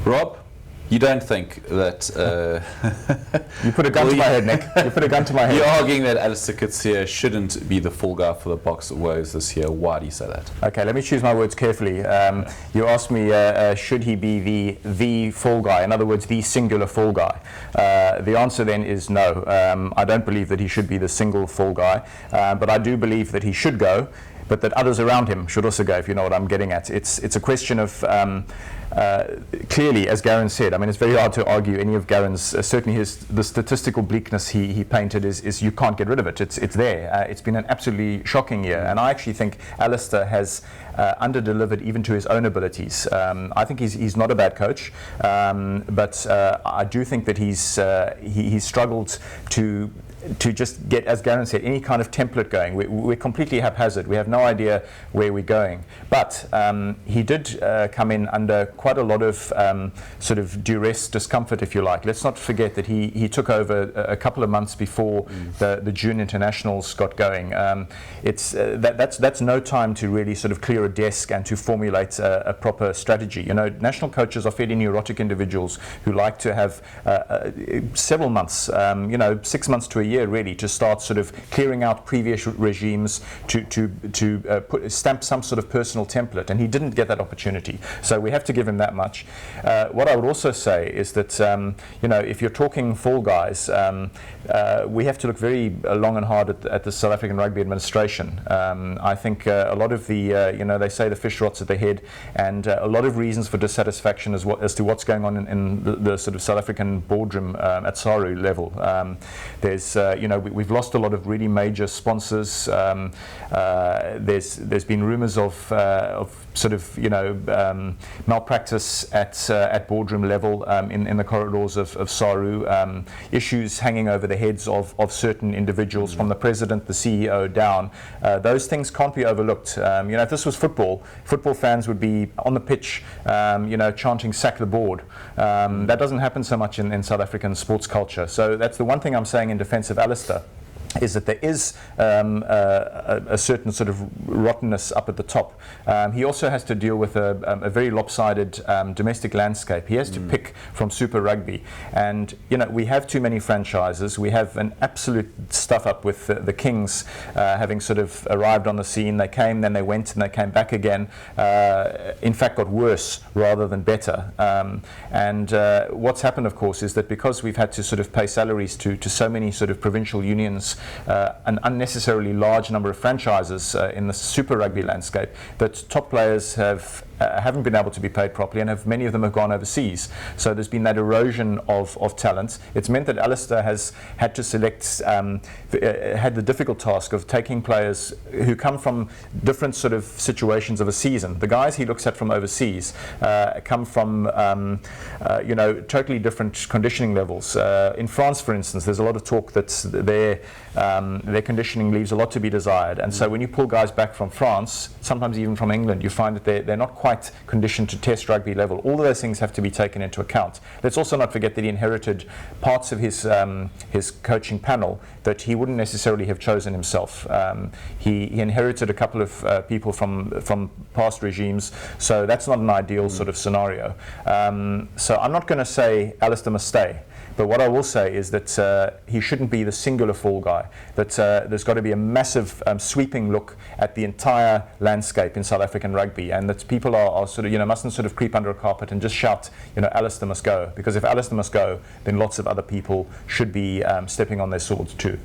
Rob, you don't think that... you put a gun to my head, Nick. You put a gun to my head. You're arguing that Alistair Coetzee shouldn't be the fall guy for the Boks Woes this year. Why do you say that? Okay, let me choose my words carefully. You asked me, should he be the fall guy? In other words, the singular fall guy. The answer then is no. I don't believe that he should be the single fall guy, but I do believe that he should go, but that others around him should also go, if you know what I'm getting at. It's a question of, clearly, as Garen said, I mean, it's very hard to argue any of Garen's, certainly the statistical bleakness he painted is you can't get rid of it. It's there. It's been an absolutely shocking year, and I actually think Alistair has under-delivered even to his own abilities. I think he's not a bad coach, but I do think that he's struggled to just get, as Garen said, any kind of template going. We're completely haphazard. We have no idea where we're going. But he did come in under quite a lot of sort of duress, discomfort, if you like. Let's not forget that he took over a couple of months before the June internationals got going. That's no time to really sort of clear a desk and to formulate a proper strategy. You know, national coaches are fairly neurotic individuals who like to have several months, 6 months to a year really, to start sort of clearing out previous regimes, to stamp some sort of personal template, and he didn't get that opportunity. So we have to give him that much. What I would also say is that if you're talking fall guys, we have to look very long and hard at the South African Rugby Administration. I think a lot of the they say the fish rots at the head, and a lot of reasons for dissatisfaction as to what's going on in the sort of South African boardroom at SARU level. We've lost a lot of really major sponsors. There's been rumours of sort of malpractice at boardroom level in the corridors of SARU. Issues hanging over the heads of certain individuals, from the president, the CEO down. Those things can't be overlooked. If this was football fans would be on the pitch, chanting "sack the board." That doesn't happen so much in South African sports culture. So that's the one thing I'm saying in defence of Alistair, is that there is a certain sort of rottenness up at the top. He also has to deal with a very lopsided domestic landscape. He has to pick from Super Rugby, and we have too many franchises. We have an absolute stuff up with the Kings having sort of arrived on the scene. They came, then they went, and they came back again. In fact, got worse rather than better. And what's happened, of course, is that because we've had to sort of pay salaries to so many sort of provincial unions, an unnecessarily large number of franchises in the Super Rugby landscape, that top players haven't been able to be paid properly, and many of them have gone overseas. So there's been that erosion of talent. It's meant that Alistair has had to select, had the difficult task of taking players who come from different sort of situations of a season. The guys he looks at from overseas come from totally different conditioning levels. In France, for instance, there's a lot of talk that their conditioning leaves a lot to be desired, and so when you pull guys back from France, sometimes even from England, you find that they're not quite conditioned to test rugby level. All of those things have to be taken into account. Let's also not forget that he inherited parts of his coaching panel that he wouldn't necessarily have chosen himself. He inherited a couple of people from past regimes, so that's not an ideal sort of scenario. So I'm not going to say Alistair must stay. But what I will say is that he shouldn't be the singular fall guy, that there's got to be a massive sweeping look at the entire landscape in South African rugby, and that people are sort of, mustn't sort of creep under a carpet and just shout, Alistair must go. Because if Alistair must go, then lots of other people should be stepping on their swords too.